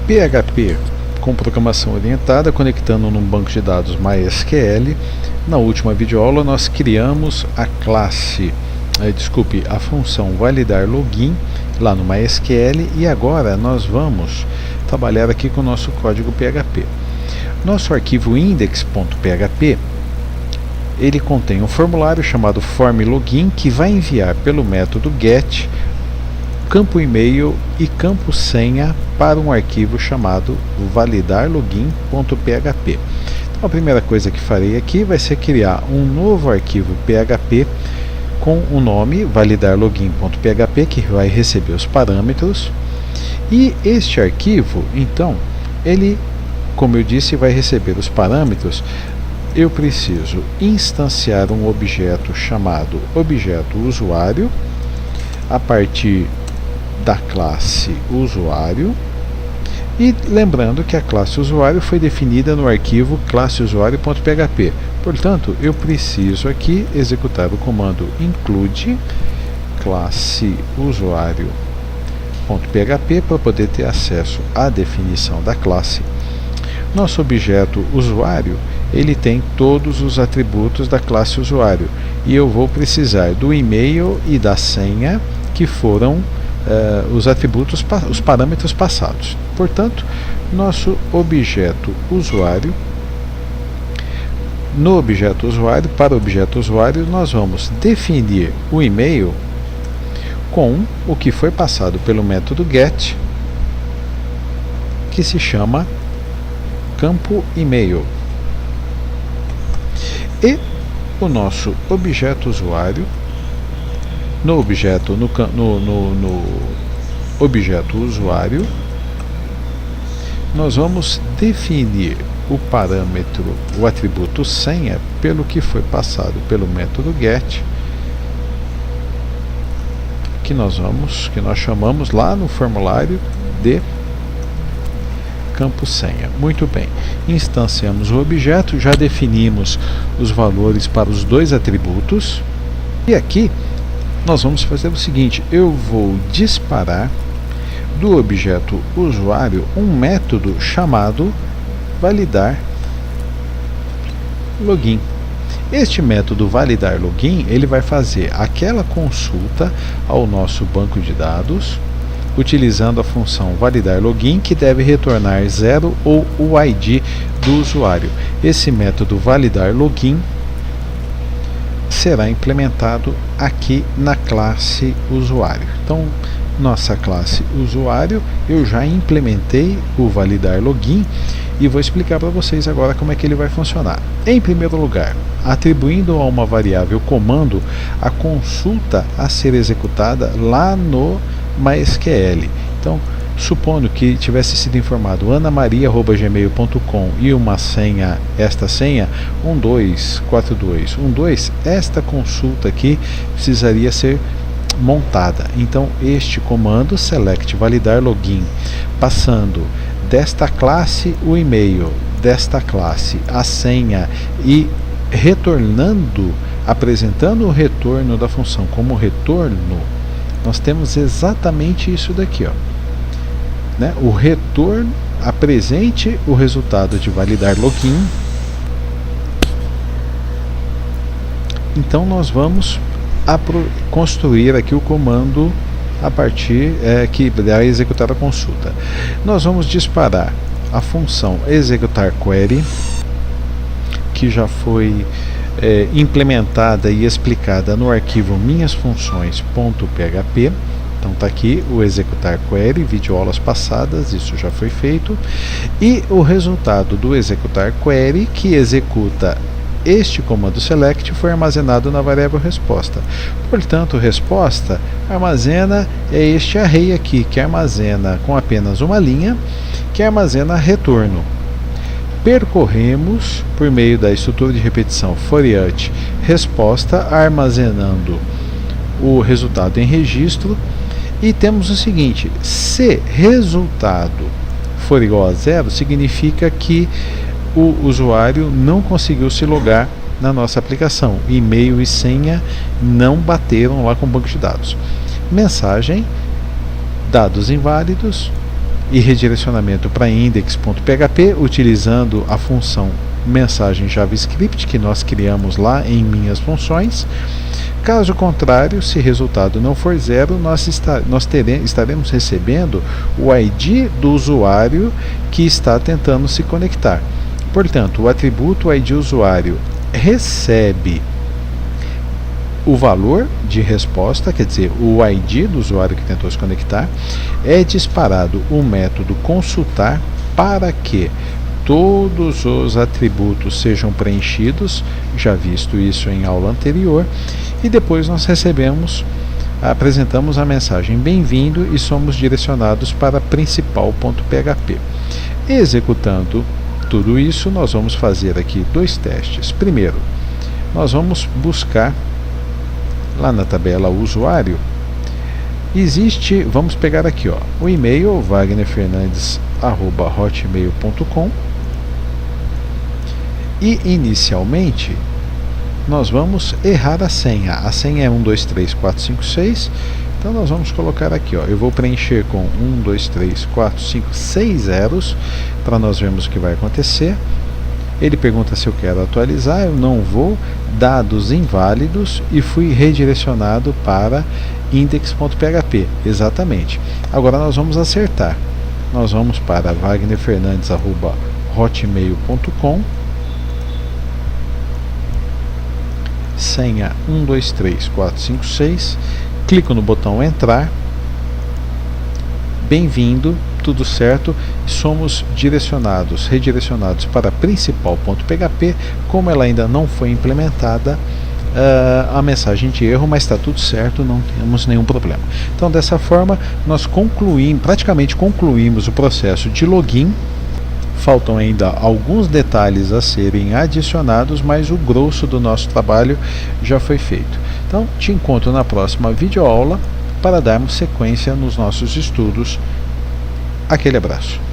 PHP com programação orientada, conectando num banco de dados MySQL. Na última videoaula nós criamos a classe, a função validar login lá no MySQL, e agora nós vamos trabalhar aqui com o nosso código PHP. Nosso arquivo index.php, ele contém um formulário chamado formLogin que vai enviar pelo método get campo e-mail e campo senha para um arquivo chamado validarlogin.php. Então a primeira coisa que farei aqui vai ser criar um novo arquivo PHP com o nome validarlogin.php, que vai receber os parâmetros, e este arquivo, então, ele, como eu disse, vai receber os parâmetros. Eu preciso instanciar um objeto chamado objeto usuário a partir da classe usuário, e lembrando que a classe usuário foi definida no arquivo classeUsuário.php. Portanto, eu preciso aqui executar o comando include classeUsuário.php para poder ter acesso à definição da classe. Nosso objeto usuário, ele tem todos os atributos da classe usuário, e eu vou precisar do e-mail e da senha, que foram os atributos, os parâmetros passados. Portanto, nosso objeto usuário, no objeto usuário, para o objeto usuário, nós vamos definir o e-mail com o que foi passado pelo método get, que se chama campo e-mail. E o nosso objeto usuário, no objeto usuário, nós vamos definir o parâmetro, o atributo senha, pelo que foi passado pelo método get, que nós chamamos lá no formulário de campo senha. Muito bem, instanciamos o objeto, já definimos os valores para os dois atributos, e aqui nós vamos fazer o seguinte: eu vou disparar do objeto usuário um método chamado validar login. Este método validar login, ele vai fazer aquela consulta ao nosso banco de dados, utilizando a função validar login, que deve retornar 0 ou o ID do usuário. Esse método validar login será implementado aqui na classe usuário. Então, nossa classe usuário, eu já implementei o validar login e vou explicar para vocês agora como é que ele vai funcionar. Em primeiro lugar, atribuindo a uma variável comando a consulta a ser executada lá no MySQL. Então, supondo que tivesse sido informado anamaria@gmail.com e uma senha, esta senha 124212, esta consulta aqui precisaria ser montada. Então, este comando select validar login, passando desta classe o e-mail, desta classe a senha, e retornando, apresentando o retorno da função como retorno, nós temos exatamente isso daqui, ó, né? O retorno apresente o resultado de validar login. Então nós vamos construir aqui o comando a partir que irá executar a consulta. Nós vamos disparar a função executar query, que já foi implementada e explicada no arquivo minhasfunções.php. Então está aqui o executar query, videoaulas passadas, isso já foi feito, e o resultado do executar query, que executa este comando select, foi armazenado na variável resposta. Portanto, resposta armazena este array aqui, que armazena com apenas uma linha, que armazena retorno. Percorremos por meio da estrutura de repetição for-each resposta, armazenando o resultado em registro, e temos o seguinte: se resultado for igual a 0, significa que o usuário não conseguiu se logar na nossa aplicação, e-mail e senha não bateram lá com o banco de dados. Mensagem: dados inválidos, e redirecionamento para index.php utilizando a função mensagem JavaScript que nós criamos lá em minhas funções. Caso contrário, se resultado não for zero, nós estaremos recebendo o ID do usuário que está tentando se conectar. Portanto, o atributo ID usuário recebe o valor de resposta, quer dizer, o ID do usuário que tentou se conectar, é disparado o método consultar para que todos os atributos sejam preenchidos, já visto isso em aula anterior, e depois nós apresentamos a mensagem bem-vindo e somos direcionados para principal.php. Executando tudo isso, nós vamos fazer aqui dois testes. Primeiro, nós vamos buscar lá na tabela usuário, vamos pegar aqui o e-mail wagnerfernandes@hotmail.com e inicialmente nós vamos errar a senha. A senha é 123456, então nós vamos colocar aqui, eu vou preencher com 123456 zeros para nós vermos o que vai acontecer. Ele pergunta se eu quero atualizar, eu não vou, dados inválidos, e fui redirecionado para index.php, exatamente. Agora nós vamos acertar, nós vamos para wagnerfernandes@hotmail.com, senha 123456, clico no botão entrar, bem-vindo, tudo certo, somos redirecionados para principal.php. Como ela ainda não foi implementada, a mensagem de erro, mas está tudo certo, não temos nenhum problema. Então, dessa forma, nós praticamente concluímos o processo de login. Faltam ainda alguns detalhes a serem adicionados, mas o grosso do nosso trabalho já foi feito. Então, te encontro na próxima videoaula para darmos sequência nos nossos estudos. Aquele abraço.